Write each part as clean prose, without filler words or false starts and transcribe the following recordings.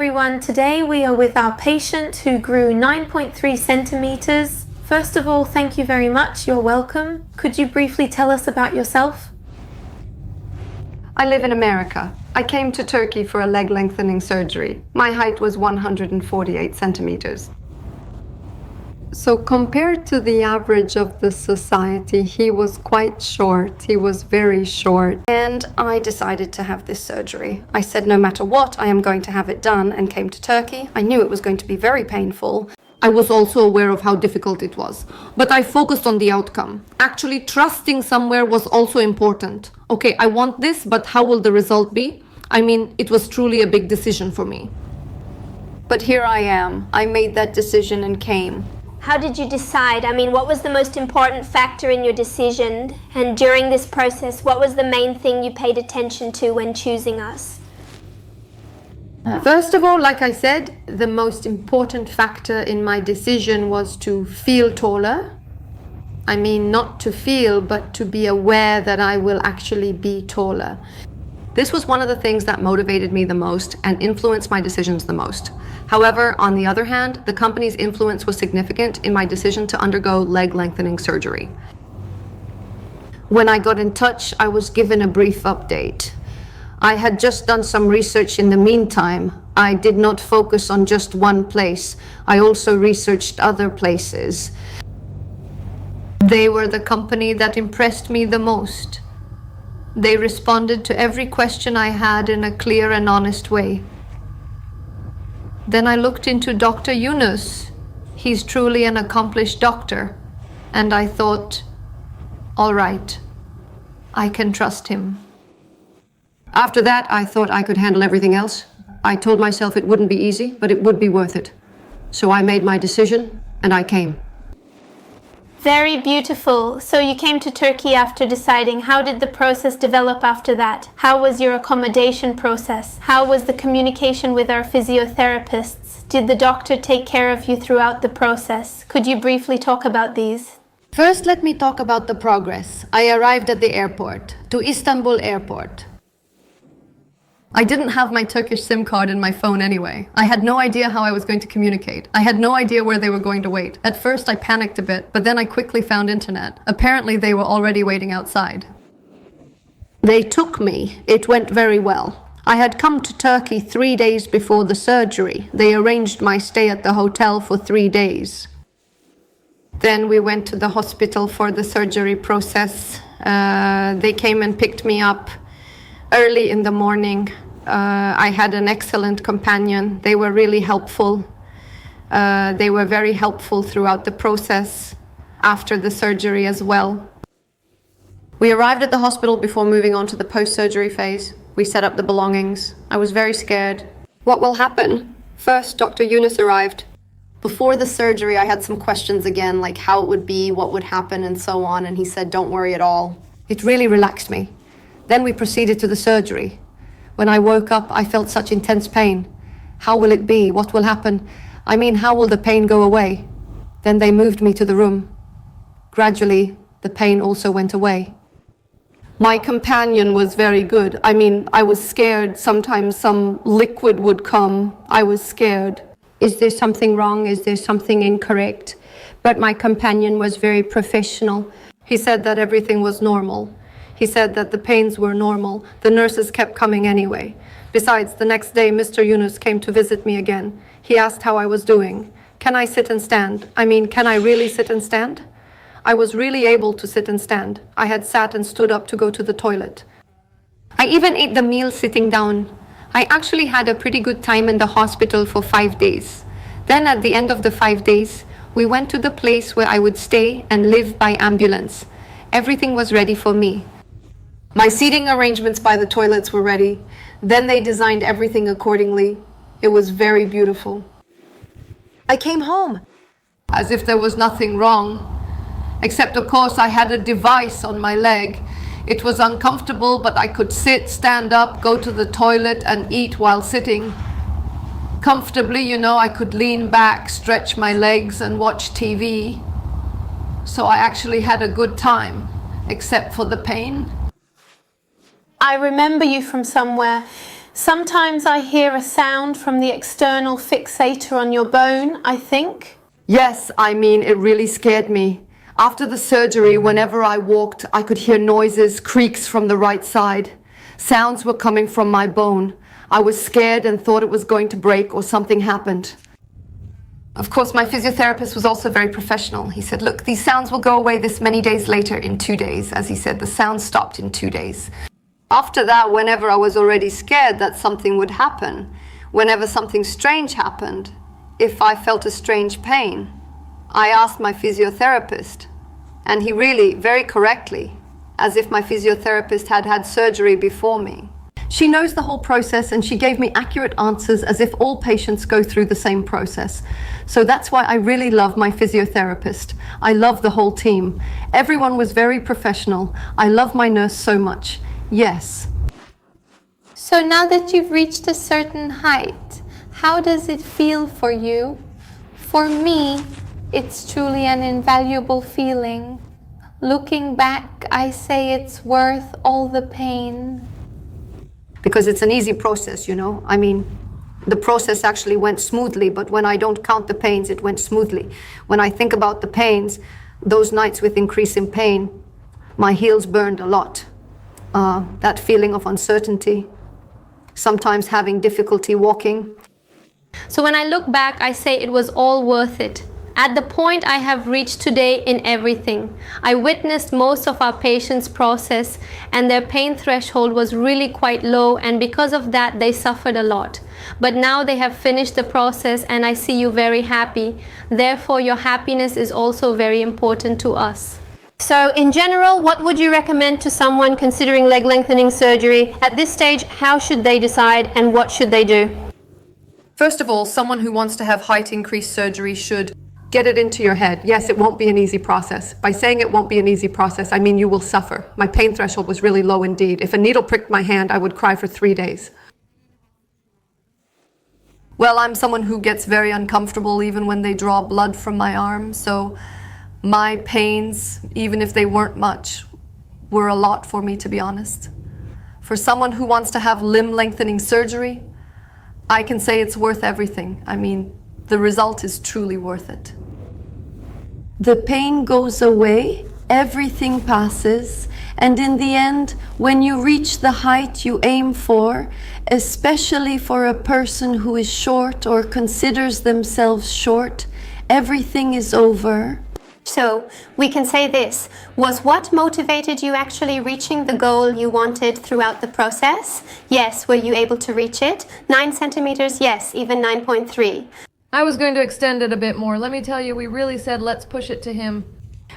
everyone. Today we are with our patient who grew 9.3 centimeters. First of all, thank you very much. You're welcome. Could you briefly tell us about yourself? I live in America. I came to Turkey for a leg lengthening surgery. My height was 148 centimeters. So compared to the average of the society, he was quite short. He was very short. And I decided to have this surgery. I said, no matter what, I am going to have it done, and came to Turkey. I knew it was going to be very painful. I was also aware of how difficult it was, but I focused on the outcome. Actually, trusting somewhere was also important. Okay, I want this, but how will the result be? I mean, it was truly a big decision for me. But here I am. I made that decision and came. How did you decide? I mean, what was the most important factor in your decision? And during this process, what was the main thing you paid attention to when choosing us? First of all, like I said, the most important factor in my decision was to feel taller. I mean, not to feel, but to be aware that I will actually be taller. This was one of the things that motivated me the most and influenced my decisions the most. However, on the other hand, the company's influence was significant in my decision to undergo leg lengthening surgery. When I got in touch, I was given a brief update. I had just done some research in the meantime. I did not focus on just one place. I also researched other places. They were the company that impressed me the most. They responded to every question I had in a clear and honest way. Then I looked into Dr. Yunus. He's truly an accomplished doctor. And I thought, all right, I can trust him. After that, I thought I could handle everything else. I told myself it wouldn't be easy, but it would be worth it. So I made my decision, and I came. Very beautiful. So you came to Turkey after deciding. How did the process develop after that? How was your accommodation process? How was the communication with our physiotherapists? Did the doctor take care of you throughout the process? Could you briefly talk about these? First, let me talk about the progress. I arrived at the airport, to Istanbul Airport. I didn't have my Turkish SIM card in my phone anyway. I had no idea how I was going to communicate. I had no idea where they were going to wait. At first I panicked a bit, but then I quickly found internet. Apparently they were already waiting outside. They took me. It went very well. I had come to Turkey 3 days before the surgery. They arranged my stay at the hotel for 3 days. Then we went to the hospital for the surgery process. They came and picked me up early in the morning. I had an excellent companion. They were really helpful. They were very helpful throughout the process, after the surgery as well. We arrived at the hospital before moving on to the post-surgery phase. We set up the belongings. I was very scared. What will happen? First, Dr. Yunus arrived. Before the surgery, I had some questions again, like how it would be, what would happen, and so on, and he said, don't worry at all. It really relaxed me. Then we proceeded to the surgery. When I woke up, I felt such intense pain. How will it be? What will happen? I mean, how will the pain go away? Then they moved me to the room. Gradually, the pain also went away. My companion was very good. I mean, I was scared. Sometimes some liquid would come. I was scared. Is there something wrong? Is there something incorrect? But my companion was very professional. He said that everything was normal. He said that the pains were normal. The nurses kept coming anyway. Besides, the next day, Mr. Yunus came to visit me again. He asked how I was doing. Can I sit and stand? I mean, can I really sit and stand? I was really able to sit and stand. I had sat and stood up to go to the toilet. I even ate the meal sitting down. I actually had a pretty good time in the hospital for 5 days. Then at the end of the 5 days, we went to the place where I would stay and live by ambulance. Everything was ready for me. My seating arrangements by the toilets were ready. Then they designed everything accordingly. It was very beautiful. I came home as if there was nothing wrong. Except, of course, I had a device on my leg. It was uncomfortable, but I could sit, stand up, go to the toilet, and eat while sitting. Comfortably, you know, I could lean back, stretch my legs, and watch TV. So I actually had a good time, except for the pain. I remember you from somewhere. Sometimes I hear a sound from the external fixator on your bone, I think. Yes, I mean, it really scared me. After the surgery, whenever I walked, I could hear noises, creaks from the right side. Sounds were coming from my bone. I was scared and thought it was going to break or something happened. Of course, my physiotherapist was also very professional. He said, look, these sounds will go away this many days later in 2 days. As he said, the sound stopped in 2 days. After that, whenever I was already scared that something would happen, whenever something strange happened, if I felt a strange pain, I asked my physiotherapist, and he really, very correctly, as if my physiotherapist had had surgery before me. She knows the whole process and she gave me accurate answers as if all patients go through the same process. So that's why I really love my physiotherapist. I love the whole team. Everyone was very professional. I love my nurse so much. Yes. So now that you've reached a certain height, how does it feel for you? For me, it's truly an invaluable feeling. Looking back, I say it's worth all the pain. Because it's an easy process, you know. I mean, the process actually went smoothly, but when I don't count the pains, it went smoothly. When I think about the pains, those nights with increase in pain, my heels burned a lot. That feeling of uncertainty, sometimes having difficulty walking. So when I look back, I say it was all worth it. At the point I have reached today in everything, I witnessed most of our patients' process and their pain threshold was really quite low, and because of that they suffered a lot. But now they have finished the process and I see you very happy. Therefore, your happiness is also very important to us. So in general, what would you recommend to someone considering leg lengthening surgery? At this stage, how should they decide and what should they do? First of all, someone who wants to have height increase surgery should get it into your head. Yes, it won't be an easy process. By saying it won't be an easy process, I mean you will suffer. My pain threshold was really low indeed. If a needle pricked my hand, I would cry for 3 days. Well, I'm someone who gets very uncomfortable even when they draw blood from my arm, so my pains, even if they weren't much, were a lot for me, to be honest. For someone who wants to have limb lengthening surgery, I can say it's worth everything. I mean, the result is truly worth it. The pain goes away, everything passes, and in the end, when you reach the height you aim for, especially for a person who is short or considers themselves short, everything is over. So we can say this, was what motivated you actually reaching the goal you wanted throughout the process? Yes, were you able to reach it? 9 centimeters, yes, even 9.3. I was going to extend it a bit more. Let me tell you, we really said let's push it to him.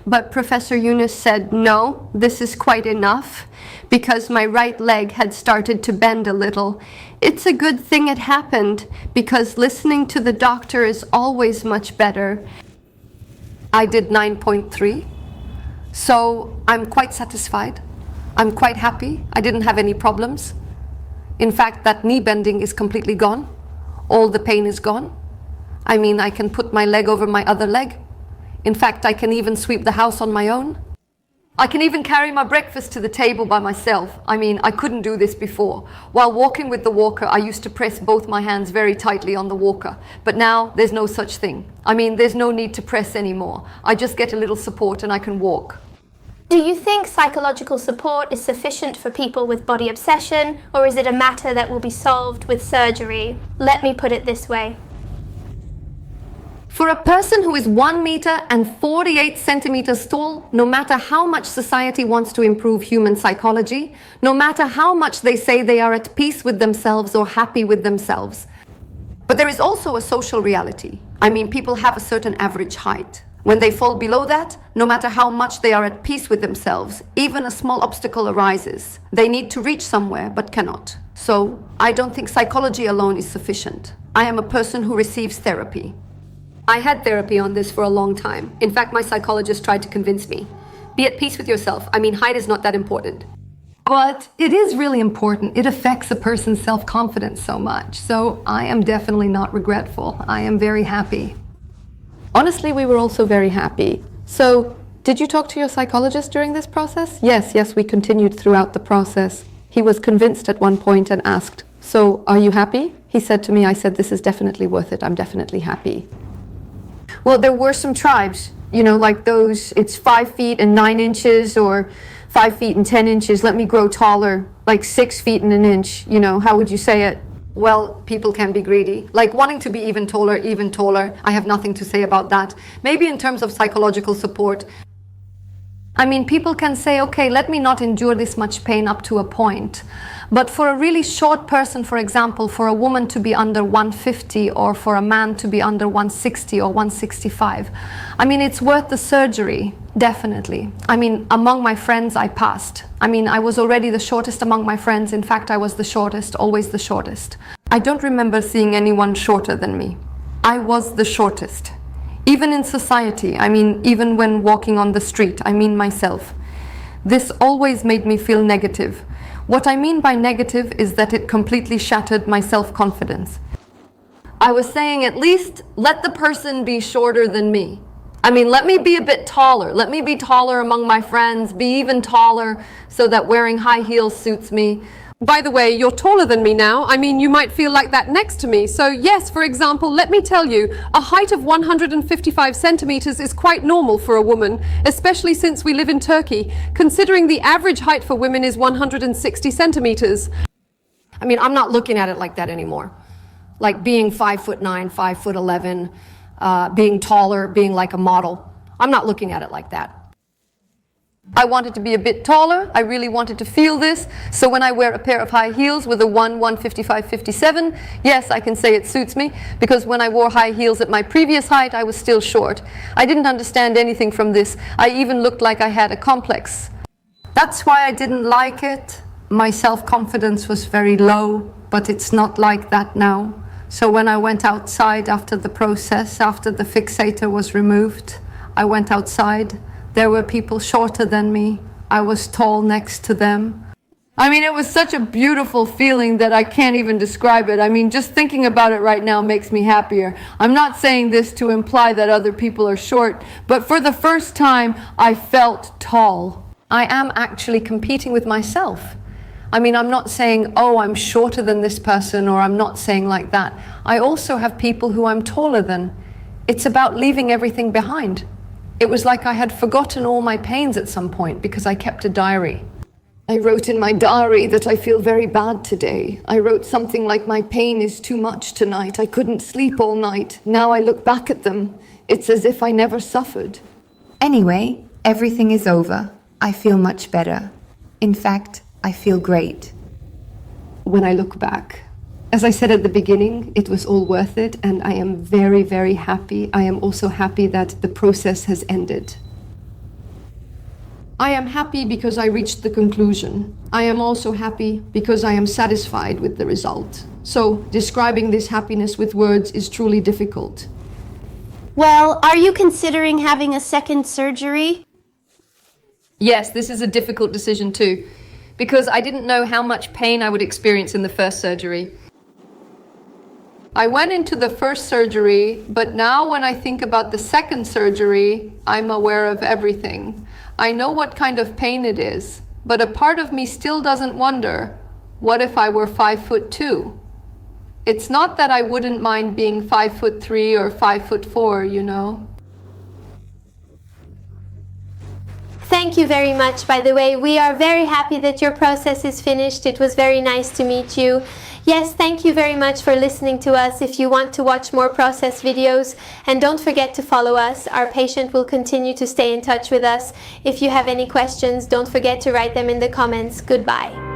But Professor Yunus said, no, this is quite enough, because my right leg had started to bend a little. It's a good thing it happened, because listening to the doctor is always much better. I did 9.3, so I'm quite satisfied. I'm quite happy. I didn't have any problems. In fact, that knee bending is completely gone. All the pain is gone. I mean, I can put my leg over my other leg. In fact, I can even sweep the house on my own. I can even carry my breakfast to the table by myself. I mean, I couldn't do this before. While walking with the walker, I used to press both my hands very tightly on the walker. But now, there's no such thing. I mean, there's no need to press anymore. I just get a little support and I can walk. Do you think psychological support is sufficient for people with body obsession, or is it a matter that will be solved with surgery? Let me put it this way. For a person who is 1 meter and 48 centimeters tall, no matter how much society wants to improve human psychology, no matter how much they say they are at peace with themselves or happy with themselves. But there is also a social reality. I mean, people have a certain average height. When they fall below that, no matter how much they are at peace with themselves, even a small obstacle arises. They need to reach somewhere, but cannot. So, I don't think psychology alone is sufficient. I am a person who receives therapy. I had therapy on this for a long time. In fact, my psychologist tried to convince me. Be at peace with yourself. I mean, height is not that important. But it is really important. It affects a person's self-confidence so much. So I am definitely not regretful. I am very happy. Honestly, we were also very happy. So, did you talk to your psychologist during this process? Yes, we continued throughout the process. He was convinced at one point and asked, So, are you happy? He said to me, I said, this is definitely worth it. I'm definitely happy. Well, there were some tribes, you know, like those, it's 5 feet and 9 inches or 5 feet and 10 inches. Let me grow taller, like 6 feet and an inch. You know, how would you say it? Well, people can be greedy, like wanting to be even taller, even taller. I have nothing to say about that. Maybe in terms of psychological support. I mean, people can say, okay, let me not endure this much pain up to a point. But for a really short person, for example, for a woman to be under 150 or for a man to be under 160 or 165, I mean, it's worth the surgery, definitely. I mean, among my friends, I passed. I mean, I was already the shortest among my friends. In fact, I was the shortest, always the shortest. I don't remember seeing anyone shorter than me. I was the shortest. Even in society, I mean, even when walking on the street, I mean myself. This always made me feel negative. What I mean by negative is that it completely shattered my self-confidence. I was saying, at least let the person be shorter than me. I mean, let me be a bit taller. Let me be taller among my friends, be even taller so that wearing high heels suits me. By the way, you're taller than me now. I mean, you might feel like that next to me. So yes, for example, let me tell you, a height of 155 centimeters is quite normal for a woman, especially since we live in Turkey, considering the average height for women is 160 centimeters. I mean, I'm not looking at it like that anymore. Like being 5'9", 5'11", being taller, being like a model. I'm not looking at it like that. I wanted to be a bit taller. I really wanted to feel this. So when I wear a pair of high heels with a 155, 57, yes, I can say it suits me, because when I wore high heels at my previous height, I was still short. I didn't understand anything from this. I even looked like I had a complex. That's why I didn't like it. My self-confidence was very low, but it's not like that now. So when I went outside after the process, after the fixator was removed, I went outside. There were people shorter than me. I was tall next to them. I mean, it was such a beautiful feeling that I can't even describe it. I mean, just thinking about it right now makes me happier. I'm not saying this to imply that other people are short, but for the first time, I felt tall. I am actually competing with myself. I mean, I'm not saying, oh, I'm shorter than this person, or I'm not saying like that. I also have people who I'm taller than. It's about leaving everything behind. It was like I had forgotten all my pains at some point because I kept a diary. I wrote in my diary that I feel very bad today. I wrote something like, my pain is too much tonight. I couldn't sleep all night. Now I look back at them. It's as if I never suffered. Anyway, everything is over. I feel much better. In fact, I feel great. When I look back, as I said at the beginning, it was all worth it, and I am very, very happy. I am also happy that the process has ended. I am happy because I reached the conclusion. I am also happy because I am satisfied with the result. So, describing this happiness with words is truly difficult. Well, are you considering having a second surgery? Yes, this is a difficult decision too, because I didn't know how much pain I would experience in the first surgery. I went into the first surgery, but now when I think about the second surgery, I'm aware of everything. I know what kind of pain it is, but a part of me still doesn't wonder, what if I were 5'2"? It's not that I wouldn't mind being 5'3" or 5'4", you know. Thank you very much, by the way. We are very happy that your process is finished. It was very nice to meet you. Yes, thank you very much for listening to us. If you want to watch more process videos, and don't forget to follow us. Our patient will continue to stay in touch with us. If you have any questions, don't forget to write them in the comments. Goodbye.